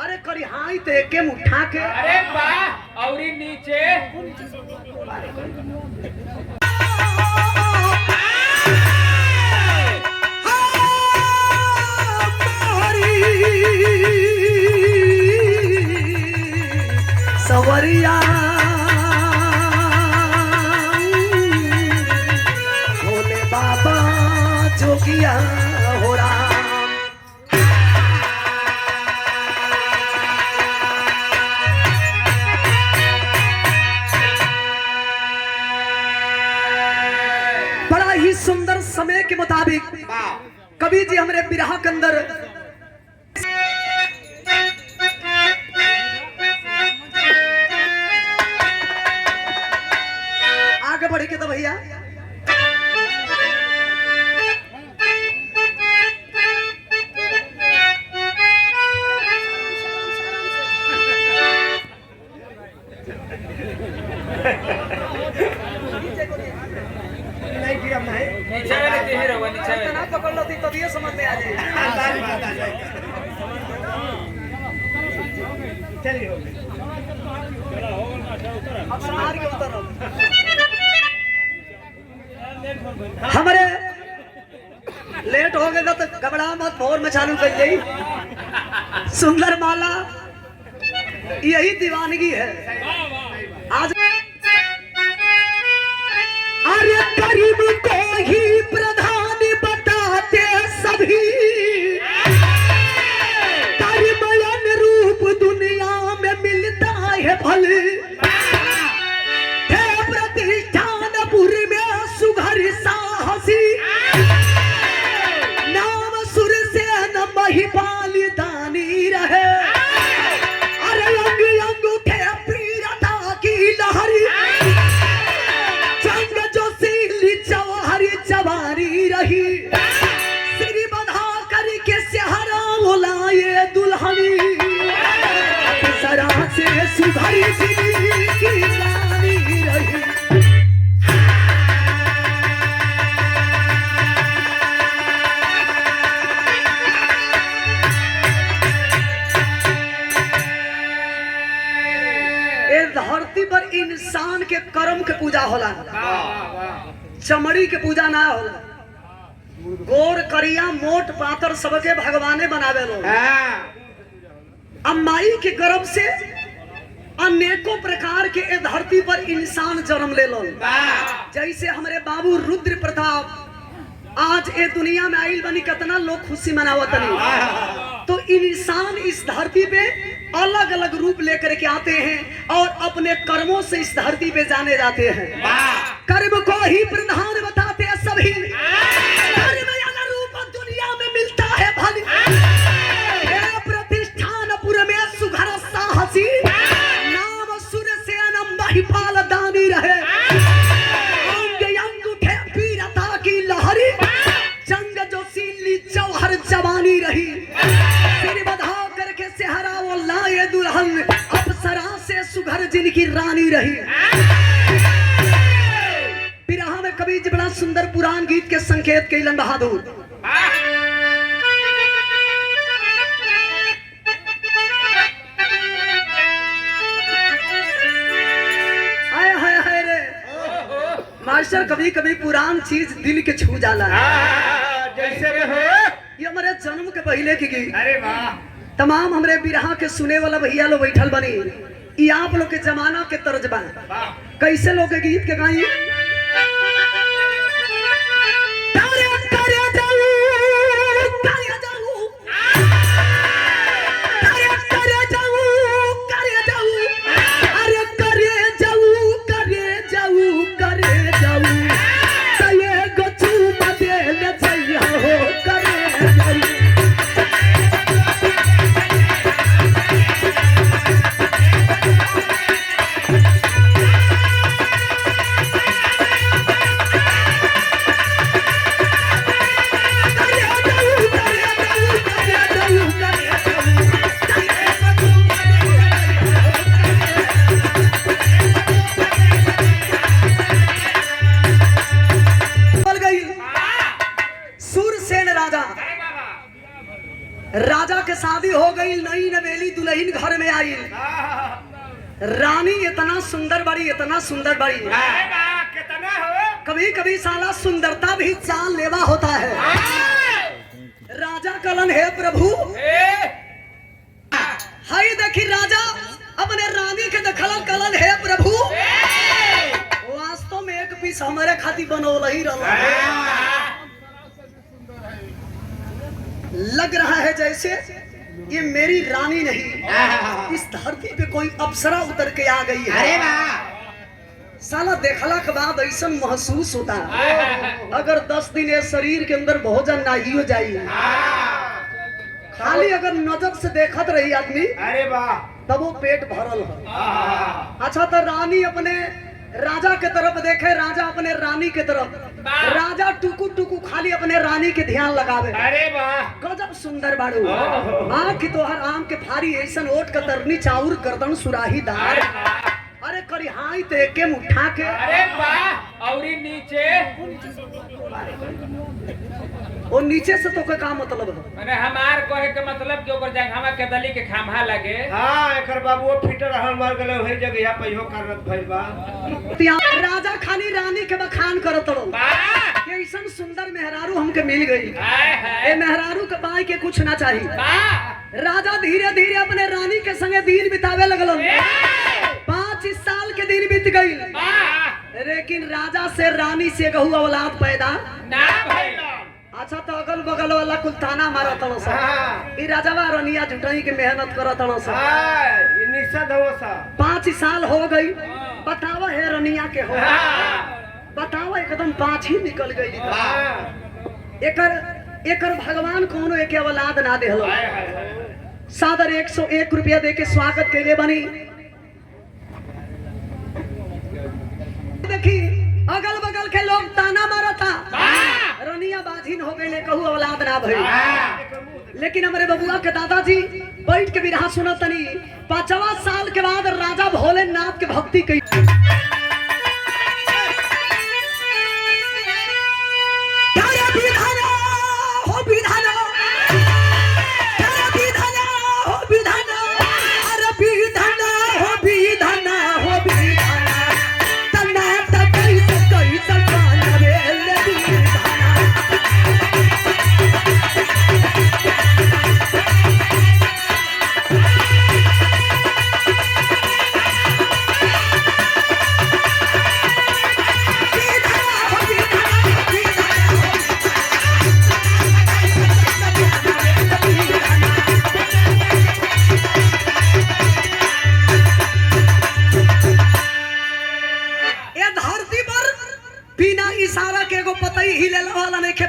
अरे करिहाई ते के उठा के अरे वाह और नीचे सवरिया भोले बाबा जोगिया हो राम। बड़ा ही सुंदर समय के मुताबिक कवि जी हमारे बिरहा के अंदर आगे बढ़े के तो भैया नहीं किया नहीं नीचे वाले के हीरो नीचे वाले ना पकड़ लो थी तभी ये समझ में आ जाए। चलिए अब संभाल के उतरो। हमारे लेट हो गए तो घबरा मत भोर में चालू कर गई। सुंदर माला यही दीवानगी है आज। अरे गरीब को ही प्रधान बताते सभी कर्मयन रूप दुनिया में मिलता है फल। हे प्रतिष्ठानपुर में सुघर साहसी नाम सुर से न महिपाल दानी रहे। अरे अंग अंग उठे पीरता की लहरी जंग जो सीली जवाहरी जवानी रही। सिरी बंधा करके सेहरा बुलाए दुल्हनी सरा से सुधरी सी की रानी रही। धरती पर इंसान के कर्म के पूजा होला, चमड़ी के पूजा ना होला। गोर करिया मोट पातर सबके भगवाने बनावे लोग। अम्माई के गर्भ से अनेकों प्रकार के ए धरती पर इंसान जन्म ले लो। जैसे हमारे बाबू रुद्र प्रताप आज ए दुनिया में आइल बनी कितना लोग खुशी मनावत नहीं। तो इंसान इस धरती पे अलग अलग रूप लेकर के आते हैं और अपने कर्मों से इस धरती पे जाने जाते हैं। कर्म को ही प्रधान बताते हैं सभी। कर्म रूप दुनिया में मिलता है भली। प्रतिष्ठानपुर में सुघर साहसी नाम सुर से न महिपाल दानी रहे। अंग अंग उठे पीरता की लहरी जंग जो सीली जौहर जवानी रही। सिर बधा करके सेहरा वो लाए दुल्हन अप्सरा से सुघर जिनकी रानी रही। बिरहा में कवि जी बड़ा सुंदर पुराण गीत के संकेत कैलन बहादुर। मास्टर कभी कभी पुरान चीज दिल के छू जाला। जैसे में हो ये हमारे जन्म के पहले की गीत। अरे वाह तमाम हमारे बिरहा के सुने वाला भैया लोग बैठल बनी। ये आप लोग के जमाना के तर्ज बा। कैसे लोग के गीत के गाई दुल्हन घर में आई, रानी इतना सुंदर बड़ी, इतना सुंदर बड़ी, कितना हो कभी कभी साला सुंदरता भी जान लेवा होता है। राजा कलन है प्रभु, हाय देखी राजा अपने रानी के दखल कलन है प्रभु, वास्तव में एक पीस हमारे खातिर बनौल ही रहा। लग रहा है जैसे ये मेरी रानी नहीं, इस धरती पे कोई अप्सरा उतर के आ गई है। साला देखला के बाद ऐसा महसूस होता है अगर 10 दिन ये शरीर के अंदर भोजन नहीं हो जाए, खाली अगर नजर से देखत रही आदमी, अरे वाह, तब वो पेट भरल है। अच्छा तो रानी अपने राजा के तरफ देखे, राजा अपने रानी के तरफ, राजा टुकु टुकु खाली अपने रानी के ध्यान लगावे। अरे वाह, गजब सुंदर बाड़ू, आँख तोहर आम के फारी ऐसन ओट कतरनी चाउर गर्दन सुराही दार, अरे करिहाई ते के मुठा के, अरे वाह, और नीचे और नीचे से तो कोई का मतलब है? मैंने हमार कहे के मतलब के ऊपर जाए हमार के दली के खामहा लगे। हां एकर बाबू फिटर हल मार गले होई जगह या पहियो करत भइल बा। राजा खाली रानी के बखान करत रहो, ये ऐसन सुंदर मेहरारू हमके मिल गई, ए मेहरारू के पाई के कुछ ना चाहिए। राजा धीरे धीरे अपने रानी के संगे दिन बितावे लगलन। 5 साल के दिन बीत गई, लेकिन राजा से रानी से कहू औलाद पैदा ना भइल। अच्छा तो अगल बगल वाला कुल ताना मारा तनो सा, ई राजावा रनिया जुटाई के मेहनत करत तनो सा। हां ई निषद हो सा। 5 साल हो गई, बतावा है रनिया के हो, बतावा एकदम 5 ही निकल गई। एकर भगवान कोनो एक औलाद ना देहलो। सादर 101 रुपया दे के स्वागत कैले बनी। देखी अगल बगल के लोग ताना मारा था, रनिया बाझिन हो गई, कहू औलाद ना भई। लेकिन हमारे बबुआ के दादाजी बैठ के बिरहा सुनत तनी। 5वां साल के बाद राजा भोलेनाथ के भक्ति कई,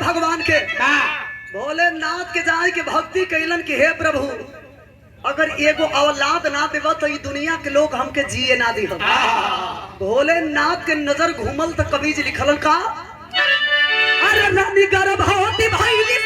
भगवान के भोलेनाथ के जाए के भक्ति कैलन कि हे प्रभु अगर एगो औलाद ना देव तो दुनिया के लोग हमके जिए ना दी। भोलेनाथ के नजर घूमल तो कबीज लिखल का, अरे रानी गर्भवती भइली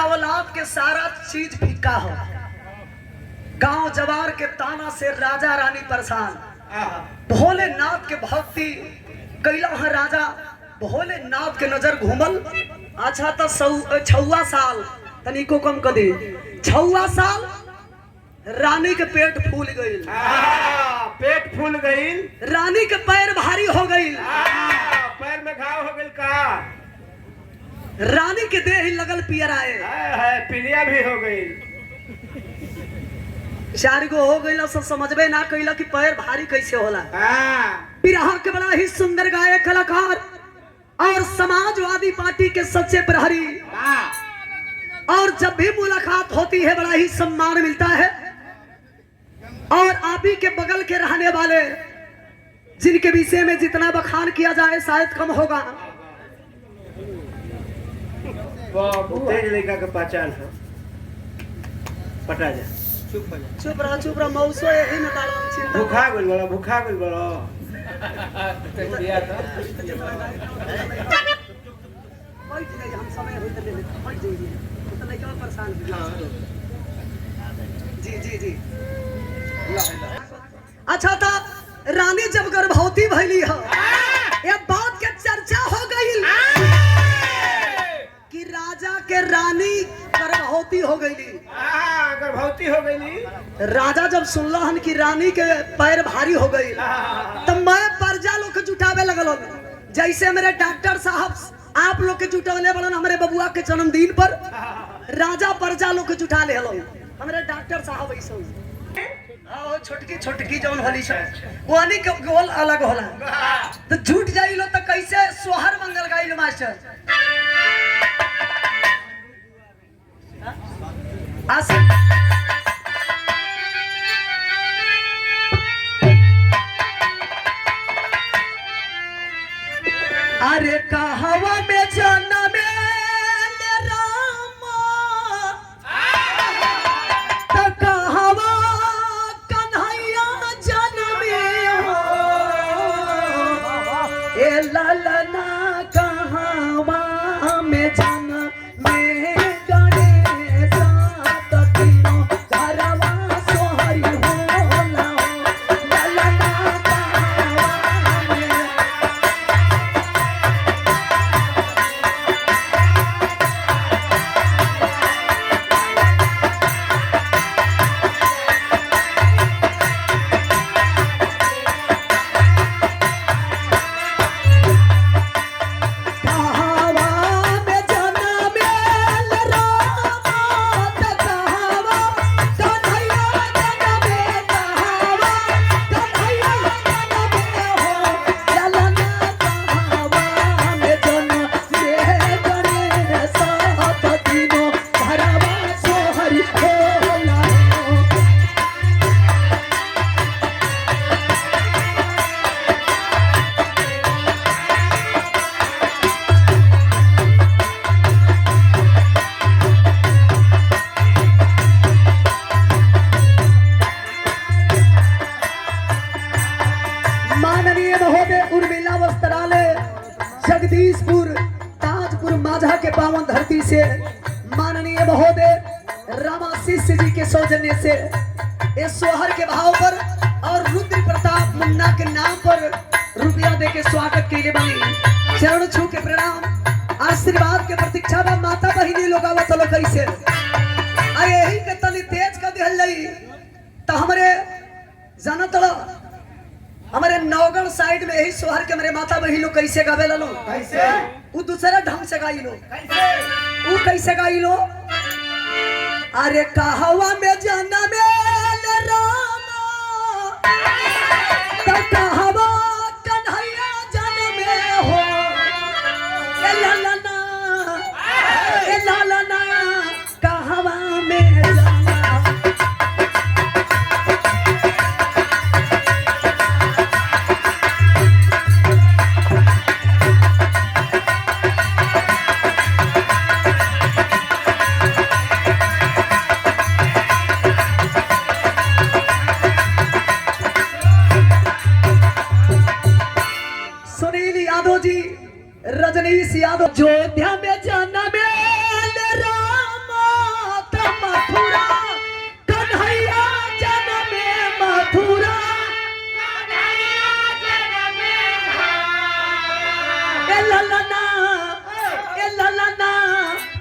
औलाद के सारा चीज फीका हो। गांव जवार के ताना से राजा रानी परेशान। भोलेनाथ के भक्ति कैला है राजा, भोलेनाथ के नजर घूमल। अच्छा तो 6वां साल तनिको कम कर दे, 6वां साल रानी के पेट फूल गई। पेट फूल गई, रानी के पैर भारी हो गई, पैर में घाव हो गई का। रानी के देह ही लगल पियर आए, है पीलिया भी हो गई। 4 गो हो गई, सब समझबे ना कैला कि पैर भारी कैसे होला। हाँ बिरहा के बड़ा ही सुंदर गायक कलाकार और समाजवादी पार्टी के सच्चे प्रहरी, और जब भी मुलाकात होती है बड़ा ही सम्मान मिलता है। और आप ही के बगल के रहने वाले जिनके विषय में जितना बखान किया जाए शायद कम होगा। तेज लड़का का पहचान है, पटा जा। चुप रहा मौसो यही में बाड़ा चिंता। भूखा गइल बड़ा, भूखा गइल बड़ा। बैठ जाइए, हम समय होते ले लेते, बैठ जाइए, तो नहीं क्यों परेशान हो। जी अच्छा था, रानी जब गर्भवती भैली है, ये बात के चर्चा हो गई कि राजा के रानी गर्भवती हो गई। गर्भवती हो गई। राजा जब सुनला हन कि रानी के पैर भारी हो गई, तब मैं प्रजा लोग के जुटावे लगल हन। जैसे मेरे डॉक्टर साहब आप लोग के जुटवले बड़न हमारे बबुआ के जन्मदिन पर, राजा प्रजा लोग के जुटा ले हलो। हमारे डॉक्टर साहब ऐसा छोटकी छोटकी जौन होली वानी के गोल अलग होला, तो झूठ जाइलो तो कैसे सोहर मंगल गाइलो मास्टर। अरे कहवा में जाना में रामा, तो कहवा कन्हैया जन्मे हो। ए ललना कहवा में जाना में गणेश तो तीनों घरवा सोहरी होला। ललना कहवा में जगदीशपुर ताजपुर माझा के पावन धरती से माननीय महोदय रामाशीष जी के सौजन्य से इस सोहर के भाव पर और रुद्र प्रताप मुन्ना के नाम पर रुपया दे के स्वागत के लिए बनी। चरण छू के प्रणाम, आशीर्वाद के प्रतीक्षा में माता बहिनी लोग आवत लोग कैसे आ यही के तनी तेज कर दिहल लई। तो हमारे जानत हमारे नौगढ़ साइड में यही सोहर के मेरे माता बहिनी लोग कैसे गावे लो, कैसे वो दूसरा ढंग से गाई लो। कैसे वो कैसे गाई लो? अरे कहवा में जाना में रामा, तो कहवा कन्हैया जन्मे हो। ए लालना कहवा में जाना। सुनील यादव जी, रजनीश यादव, अयोध्या में जाना में रामा, तो मथुरा कन्हैया जन्मे मथुरा। ए ललना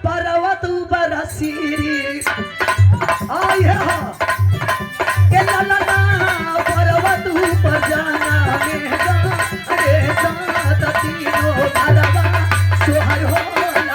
पर्वत बरसीरी आय हा। ए ललना पर्वत पर जाना में अरे साथ तीनों घरवा सोहर होला।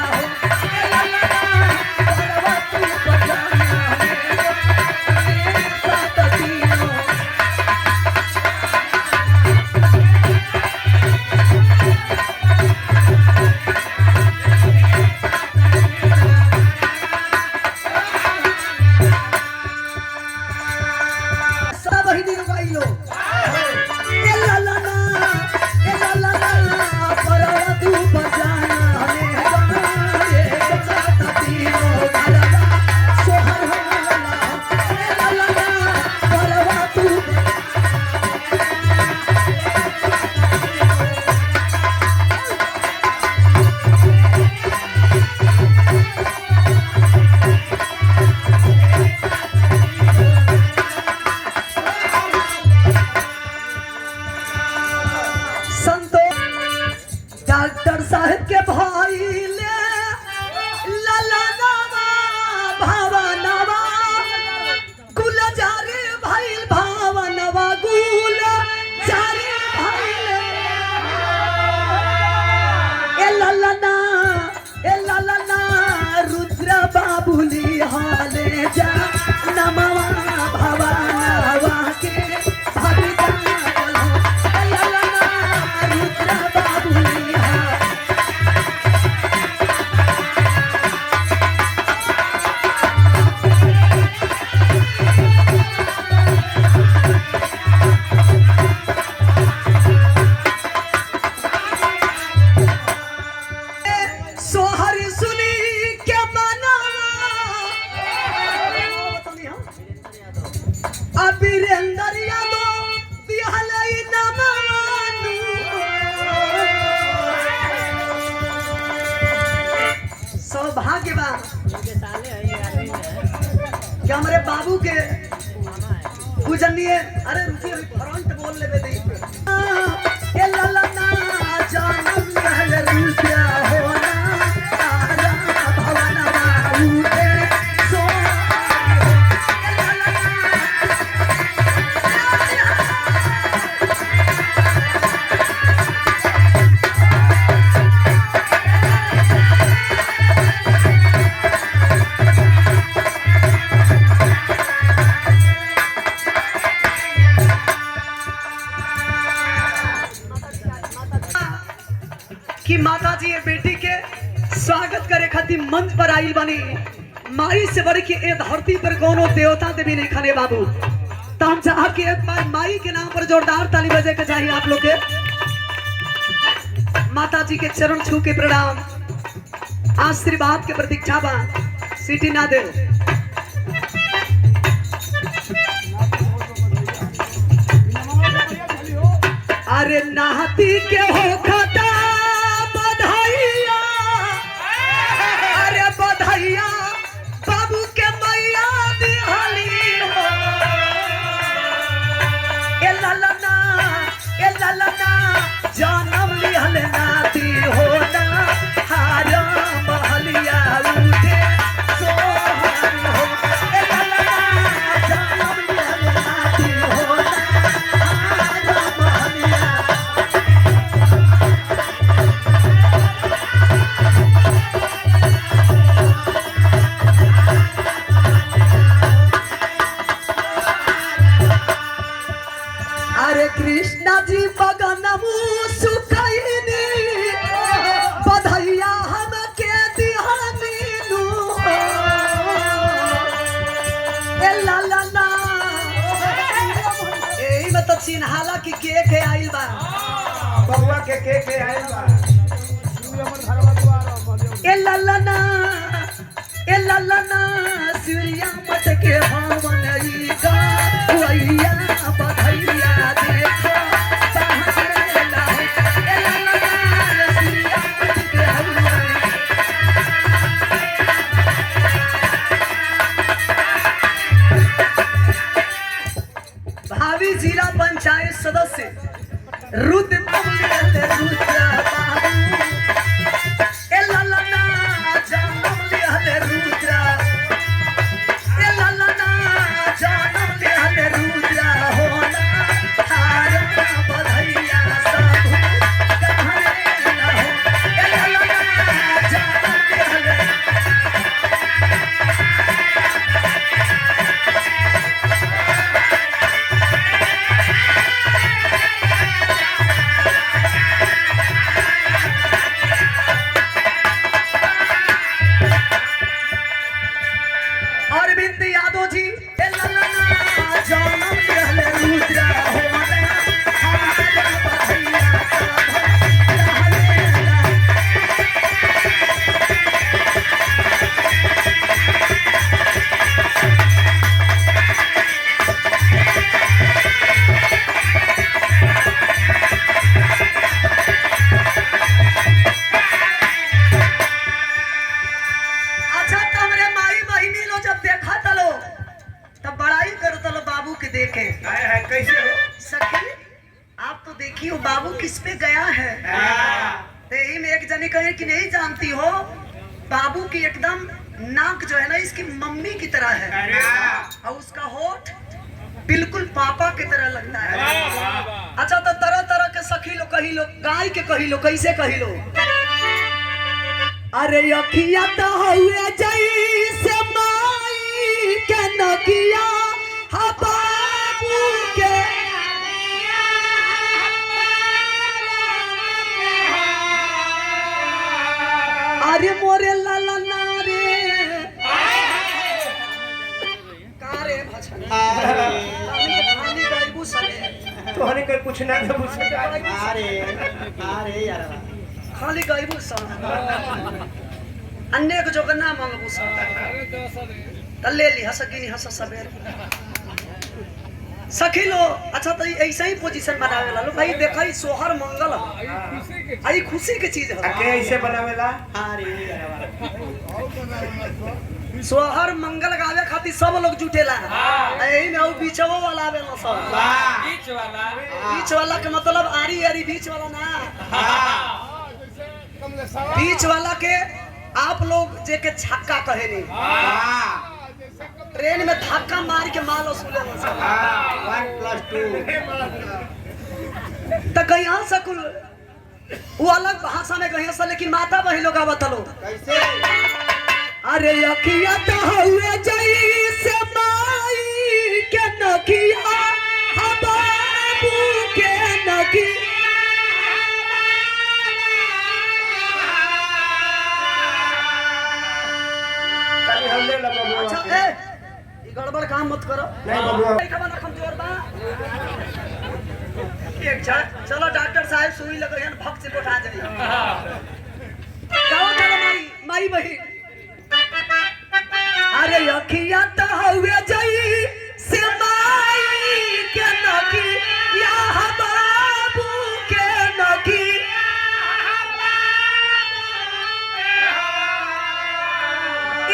अबीरेंद्र यादव दिहले नमवानु सौभाग्यवान कि हमारे बाबू के पूजनीय अरे रुकिए फ्रंट बोल ले दे ए ललना जानम रहल रुपया होना तारा भवनवा उठे सो ए ललना कि माता जी ये बेटी के स्वागत करे खातिर मंच पर आइल बनी माई से बढ़ के ए धरती पर कोनो देवता देवी नहीं खने बाबू तो हम चाह के एक बार माई के नाम पर जोरदार ताली बजे के चाहिए आप लोग के माता जी के चरण छू के प्रणाम आशीर्वाद के प्रतीक्षा बा सीटी ना दे अरे नाती के हो खाता बधाइया अरे बधाइया बाबू के मैया दिहली हो ए ललना जन्म लिहल नाती हो ना हारा महलिया उठे सोहर हो ए ललना जन्म लिहल नाती हो ना हारा महलिया अरे कृष्णा जी बगनमु सुखैनी बधैया हम के दिहानी नु ए ललना एही में तो चिन्हाला की के आइल बा बउआ के आइल बा ए ललना सूर्या मत के भवन ई गा भैया बधैया देखो बहरेला ए ललना सूर्या मत के भवन भावी जिला पंचायत सदस्य रुद्र रुद्र बाबू ए ललना जन्म लिहले रुद्र ए ललना जन्म लिहले रुद्र होना हारा बधैया सब कहरेला हो ए ललना जन्म लिहले अरविंद यादव जी ए ललना जन्म लिहले रुद्र होना हारा बधैया सब कहरेला अच्छा तो हमरे माई बहिनी लो जब देखा तलो तब बड़ाई कर तलो बाबू के देखे है कैसे हो सखी आप तो देखिए बाबू किस पे गया है तो यही में एक जने कहे कि नहीं जानती हो बाबू की एकदम नाक जो है ना इसकी मम्मी की तरह है और उसका होठ बिल्कुल पापा की तरह लगता है अच्छा तो तरह तरह के सखी लो कही लो गाय के कही लो कैसे कही लो अरे अखिया तो हुए जैसे माई के नकिया हा बाबू के अरे मोरे ललना रे कारे भछन खाली गइबू सने तोहने के कुछ ना दे पूछ अरे यार खाली गइबू सन अन्य को जोगना मांगबू सन त ले ली हसगिनी हस सबेर सखी लो अच्छा तो ऐसा ही पोजीशन बनावे ला लो भाई देखा ही सोहर मंगल आई खुशी के चीज है के ऐसे बनावेला सोहर मंगल गावे खातिर सब लोग जुटेला यही में वो बीचवो वाला आवेला सब बीच वाला के मतलब आरी आरी बीच वाला ना बीच वाला के आप लोग जे के छक्का कहे नहीं ट्रेन में धक्का मार के माल वसूले सब 1+2 तो कहीं सकुल वो अलग भाषा में कहीं से लेकिन माता बही लोग आवत लो कैसे अरे अखिया तो हुए जई से माई के नखिया बाबू के नखिया हमने लगा अच्छा ए ई गड़बड़ काम मत करो नहीं बबुआ खबर रखम जोर बा एक चलो डॉक्टर साहब सुई लगे हैं भक्त से उठा जाइए गाओ चलो माई बही अरे अखिया तो हुए जई से माई के नखी या बाबू के नखी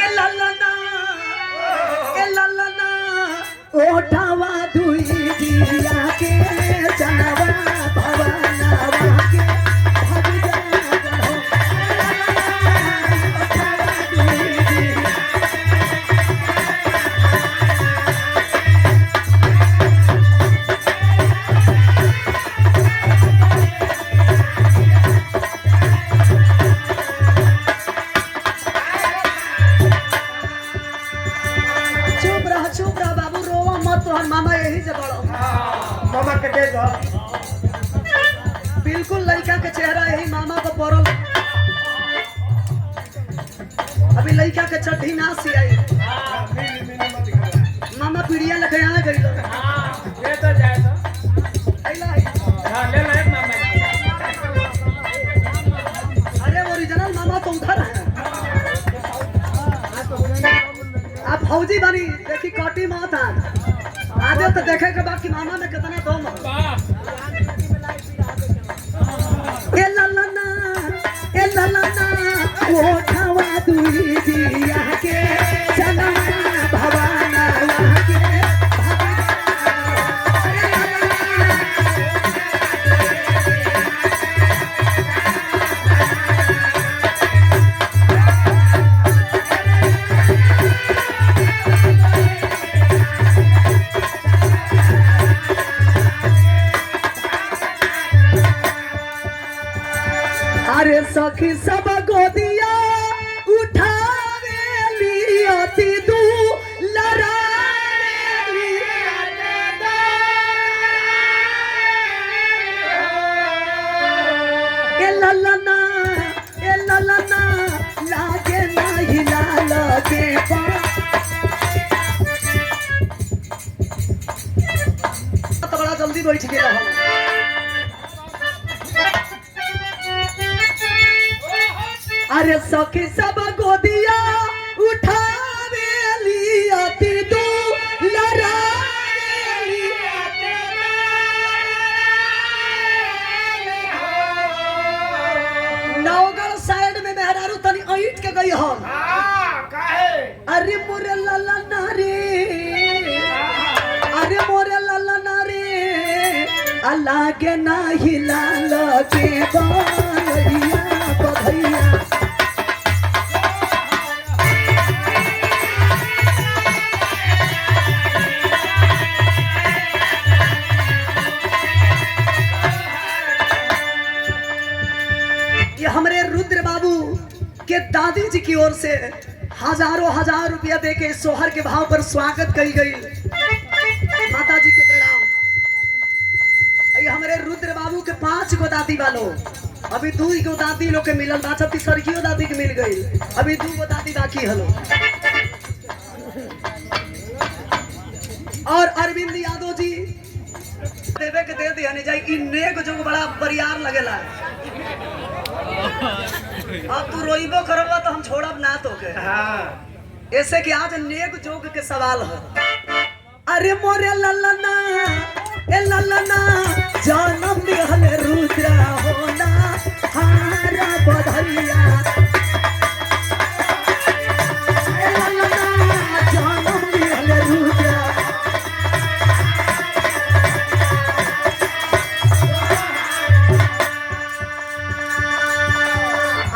ए ललना ओठावा धुई दिया के जनवा भवनवा के भग जा ओठावा धुई दिया चुप रह बाबू रोवा मत तोहर मामा यही से बड़ो मामा के दे दो बिल्कुल लड़का के चेहरा यही मामा को पड़ल अभी लड़का के चड्ढी ना सियाई मामा पीड़िया लेके आ गई लो अरे ओरिजिनल मामा तो उधर है आप फौजी बनी देखी कटी मत आदे तो देखे के बाद कि मामा में कितना दम है ए ललना वो ठवा दुई दिया के जनवा भवाना के अरे सखी सब गोदिया उठावे लियती दू लड़ावे ए ललना लागे नहीं लाल के तो बड़ा जल्दी बैठ गया हम अरे सखी सब गोदिया उठावे लियती दू लड़ावे नवगढ़ साइड में मेहरारू तनी ऐठ के गई हम काहे अरे मोरे ललना रे अरे मोरे ललना रे अल्लाह के नाही लाल के बालैया बधैया हमरे रुद्र बाबू के दादी जी की ओर से हजारों हजार रुपया दे के सोहर के भाव पर स्वागत करी गई माता जी के प्रणाम। हमरे रुद्र बाबू के 5 गो दादी वालों अभी 2 गो दादी लोग के मिलल बा छत्तीसगढ़ दादी के मिल गई अभी 2 गो दादी बाकी हलो और अरविंद यादव जी देवे के दे दिया नहीं जाए नेक जो बड़ा बरियार लगेला अब तू रोइबो करबा तो हम छोड़ब ना तो के हां ऐसे कि आज नेक जोग के सवाल है अरे मोरे ललना ए ललना जन्म दिहल रुद्र होना हारा बधैया ए ललना जन्म दिहल रुद्र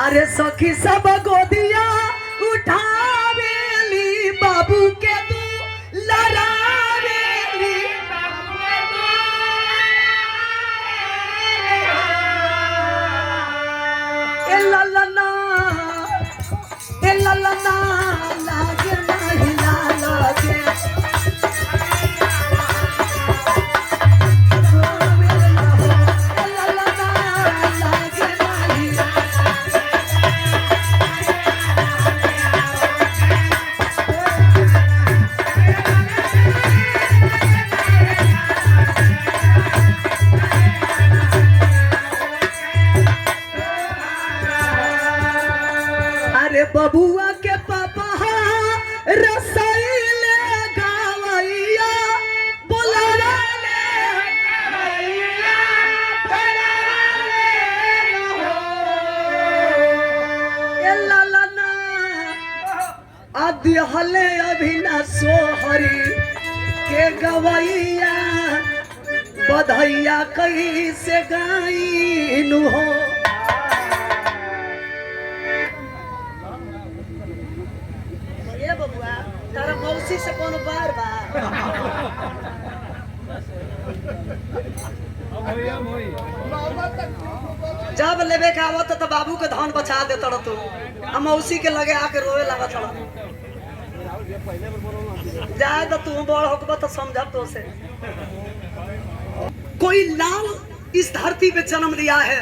अरे सखी सब गोदिया उठावेली बाबू के तू लड़ावेली ए ललना लागे महिला लागे ए ललना लागे महिला अरे बबुआ के पापा रसैले गावैया बोलावले गावैया बोलावले ए ललना अदिहले अभिना सोहरी के गवैया बधैया कैसे गाइनु हो ये बबुआ तारा मौसी से कौन बार बा जब लेबे के आवत तो बाबू के धन बचा दे तड़ तू आ मौसी के लगे आके रोए लगा तड़ जाए तो तू बड़ होकबा तो समझब तो से कोई लाल इस धरती पे जन्म लिया है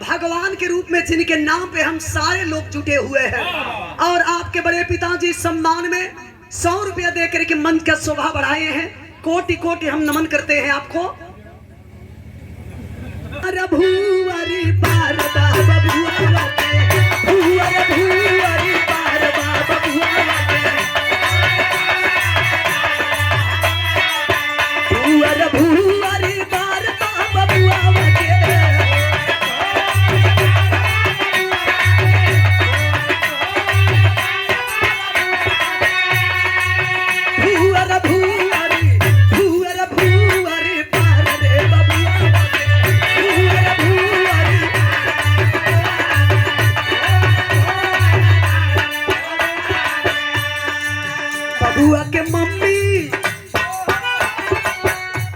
भगवान के रूप में जिनके नाम पे हम सारे लोग जुटे हुए हैं और आपके बड़े पिताजी सम्मान में 100 रुपया देकर के मन का शोभा बढ़ाए हैं कोटि कोटि हम नमन करते हैं आपको अरे भूवरी पार बाबा भूवरी पार बाबा भूवरी पार बाबा बबुआ के मम्मी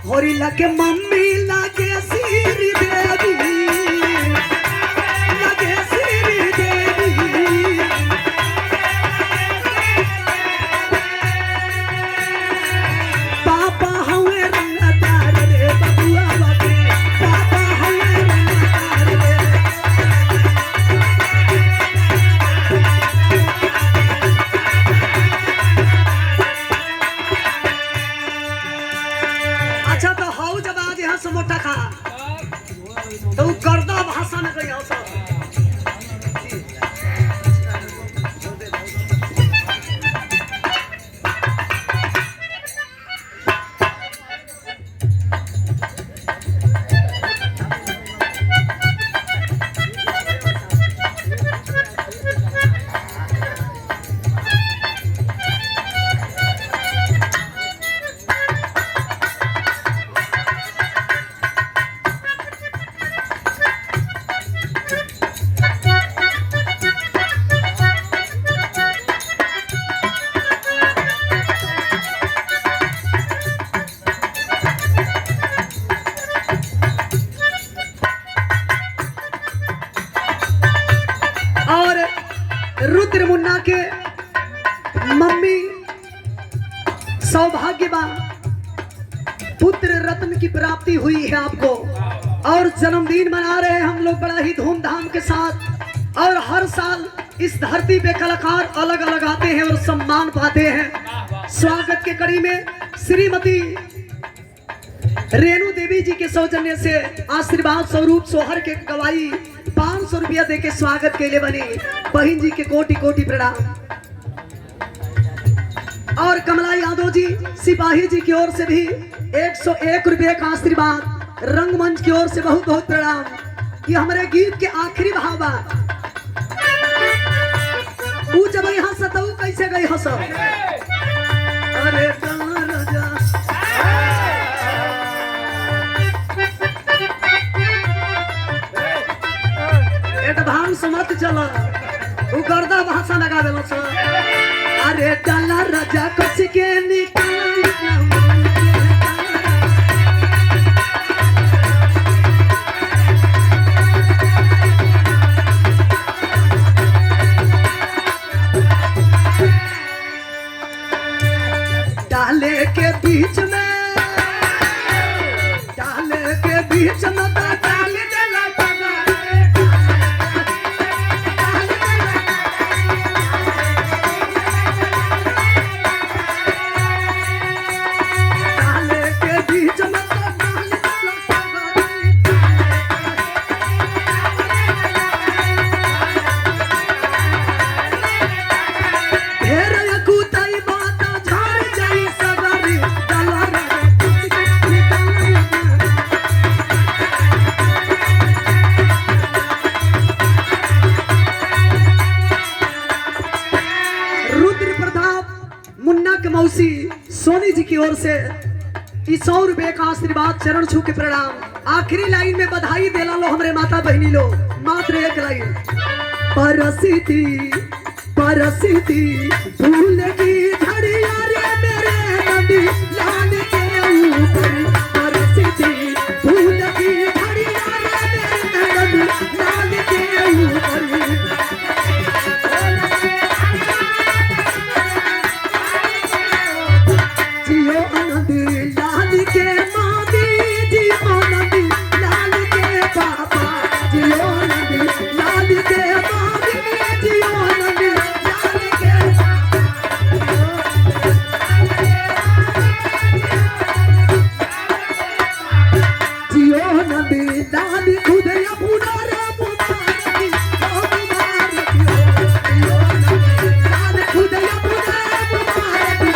होरिला के मम्मी लागे श्री देवी लागे श्री देवी पापा हवे रंगदार रे बबुआ बाटे पापा हवे रंगदार रे अच्छा तो हाउ जब आज यहाँ से मोटा खा तो वो गर्दा भाषा में कहीं हो सब रुद्र मुन्ना के मम्मी सौभाग्यवान पुत्र रत्न की प्राप्ति हुई है आपको और जन्मदिन मना रहे हैं हम लोग बड़ा ही धूमधाम के साथ और हर साल इस धरती पे कलाकार अलग अलग आते हैं और सम्मान पाते हैं। स्वागत के कड़ी में श्रीमती रेणु देवी जी के सौजन्य से आशीर्वाद स्वरूप सोहर के गवाही 500 रुपया दे के स्वागत के लिए बनी बहन जी के कोटि कोटि प्रणाम। और कमला यादव जी सिपाही जी की ओर से भी 101 रुपये का आशीर्वाद, रंगमंच की ओर से बहुत बहुत प्रणाम। कि हमारे गीत के आखिरी भाव बा, ऊ जब यहाँ सतऊ कैसे गई हंस, अरे राजा एडवांस मत चला, ऊ गर्दा भाषा लगा देलो छ। अरे डाला राजा कच के निकाल डाले के बीच में, डाले के बीच में डाल देला पगा, डाले के बीच में डाल देला पगा। ढेर कुताई बात झाड़ जाई सगरी, डाला रे रुद्र प्रताप मुन्ना के मौसी सोनी जी की ओर से 100 रुपये का आशीर्वाद, चरण छू के प्रणाम। आखिरी लाइन में बधाई देला लो हमरे माता बहनी लो, मात्र एक लाइन। परसिती परसिती भूल की झड़िया रे मेरे नदी लाल के ऊपर, परसिती भूल की झड़िया रे मेरे नदी लाल के ऊपर। जियो आनंद लाल के मादी, जियो आनंद लाल के पापा, जियो आनंद लाल के मादी, जियो आनंद लाल के जियो आनंद लाल खुद अपना रे पुतारी, जियो आनंद लाल खुद अपना पुतारी,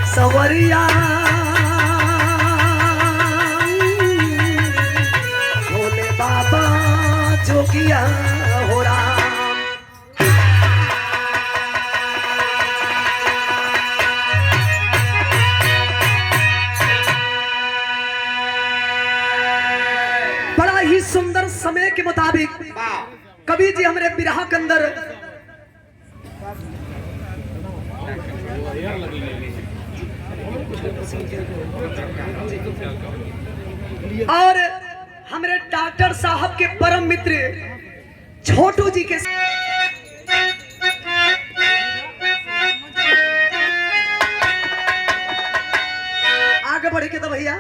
सवरिया भोले बाबा जोगिया हो राम। बड़ा ही सुंदर समय के मुताबिक कवि जी हमारे बिरहा के अंदर और हमारे डॉक्टर साहब के परम मित्र छोटू जी के आगे बढ़े के तो भैया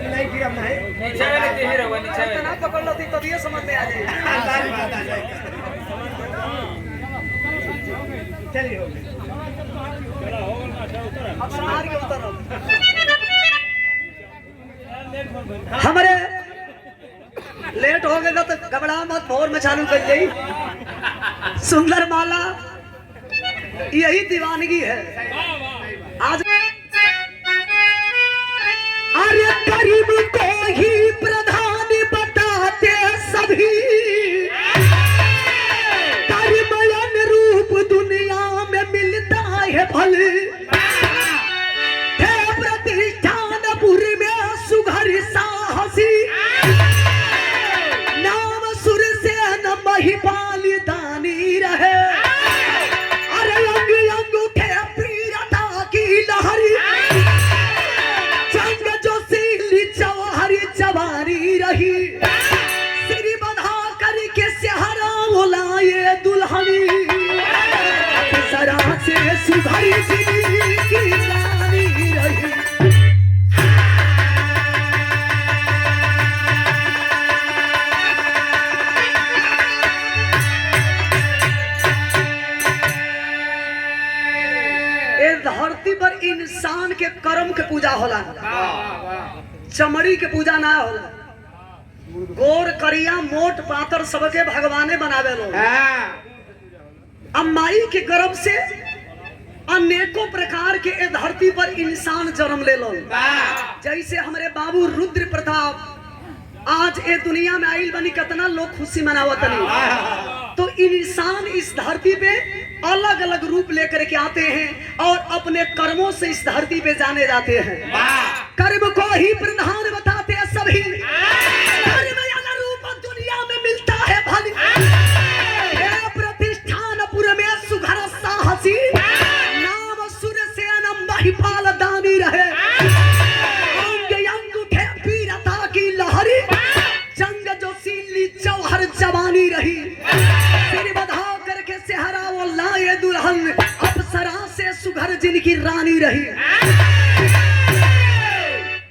नहीं गिरम नहीं, नीचे वाले देही रहो, नीचे वाले। ना पकड़ लो थी तभी ये समझ में आ जाए। चलिए हो अब संभाल के उतरो। हमारे लेट हो गए तो घबरा मत, भोर में चालू कर जाई। सुंदर माला यही दीवानगी है आज। अरे गरीब को ही प्रधान बताते सभी, कर्मयन रूप दुनिया में मिलता है फल। हे प्रतिष्ठानपुर में सुघर साहसी, नाम सुर से न महिपाल दानी रहे। अरे अंग अंग उठे प्रियता की लहरी, जंग जो सीली चवा रही सिरी बधा करके सेहरा बोलाए दुल्हनी सरा से सुधरी की रानी रही। धरती पर इंसान के कर्म के पूजा होला, चमड़ी के पूजा ना होला। गोर करिया मोट पातर सबके भगवाने बनावे लोग। अम्माई के गर्भ से अनेकों प्रकार के ए धरती पर इंसान जन्म ले लो। जैसे हमारे बाबू रुद्र प्रताप आज ए दुनिया में आइल बनी, कितना लोग खुशी मनावत नहीं। तो इंसान इस धरती पे अलग अलग रूप लेकर के आते हैं और अपने कर्मों से इस धरती पे जाने जाते हैं। कर्म को ही प्रधान बताते हैं सभी। कर्म अनुरूप दुनिया में मिलता है भली। प्रतिष्ठान पुर में सुघर साहसी नाम सुर से अनम महिपाल दानी रहे। अंग अंग उठे वीरता की लहरी, जंग जो सीली जौहर जवानी रही। सिर बधा करके सेहरा वो लाए दुल्हन, अप्सरा से सुघर जिनकी रानी रही।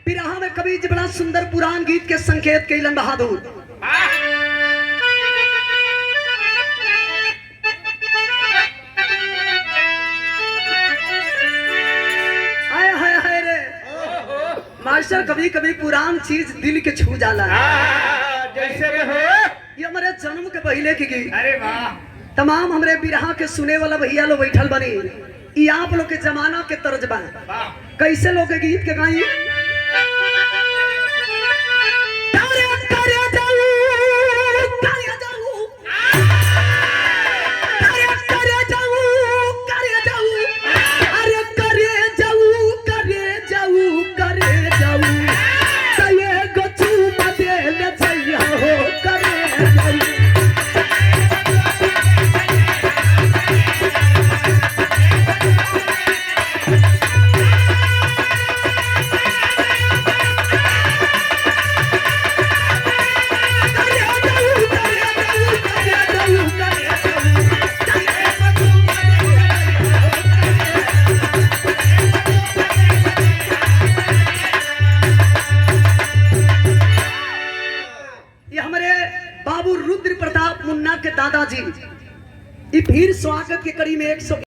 बिरहा में कवि जी बड़ा सुंदर पुराण गीत के संकेत कैलन बहादुर। मास्टर कभी कभी पुरान चीज दिल के छू जाला। जैसे में हो ये हमारे जन्म के पहले की गीत। अरे वाह, तमाम हमरे बिरहा के सुने वाला भैया लोग बैठल बनी। ये आप लोग के जमाना के तर्ज बा। कैसे लोग के गीत के गाई? बाबू रुद्र प्रताप मुन्ना के दादाजी। फिर स्वागत के कड़ी में 100